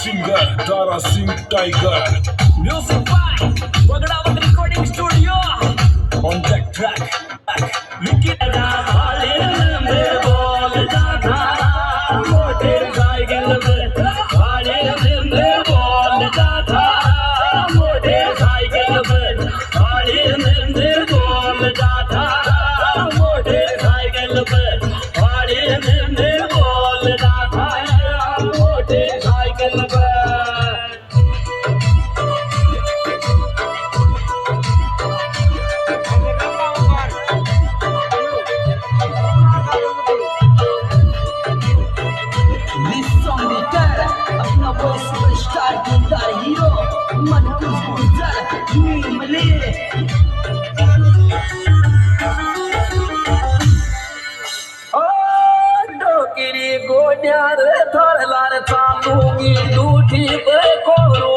Singer Tara Singh tiger Music by Bagadavat Recording Studio. on that track. Vicky Dawale me bol jata, mote cycle me wale me bol jata, mote cycle me wale me bol jata, mote cycle me wale me bol jata, mote cycle me This song began Apna boy superstar Gulzar hero मन कुछ गुलजार नील मले डोकरी गोड्यार थरलार चालू की दूठी पे कोरू